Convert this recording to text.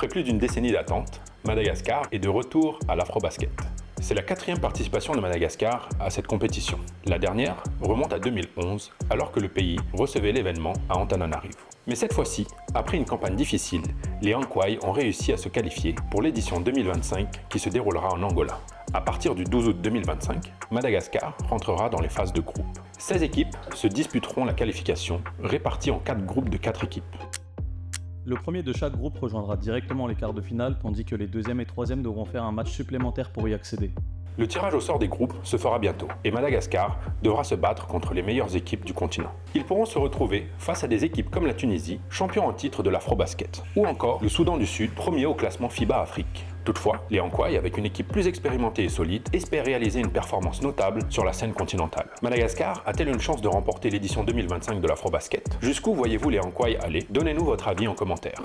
Après plus d'une décennie d'attente, Madagascar est de retour à l'Afrobasket. C'est la 4e participation de Madagascar à cette compétition. La dernière remonte à 2011, alors que le pays recevait l'événement à Antananarivo. Mais cette fois-ci, après une campagne difficile, les Ankwai ont réussi à se qualifier pour l'édition 2025 qui se déroulera en Angola. À partir du 12 août 2025, Madagascar rentrera dans les phases de groupe. 16 équipes se disputeront la qualification, réparties en 4 groupes de 4 équipes. Le premier de chaque groupe rejoindra directement les quarts de finale, tandis que les deuxième et troisième devront faire un match supplémentaire pour y accéder. Le tirage au sort des groupes se fera bientôt, et Madagascar devra se battre contre les meilleures équipes du continent. Ils pourront se retrouver face à des équipes comme la Tunisie, champion en titre de l'Afrobasket, ou encore le Soudan du Sud, premier au classement FIBA Afrique. Toutefois, les Ankwai, avec une équipe plus expérimentée et solide, espèrent réaliser une performance notable sur la scène continentale. Madagascar a-t-elle une chance de remporter l'édition 2025 de l'Afrobasket? Jusqu'où voyez-vous les Ankwai aller? Donnez-nous votre avis en commentaire.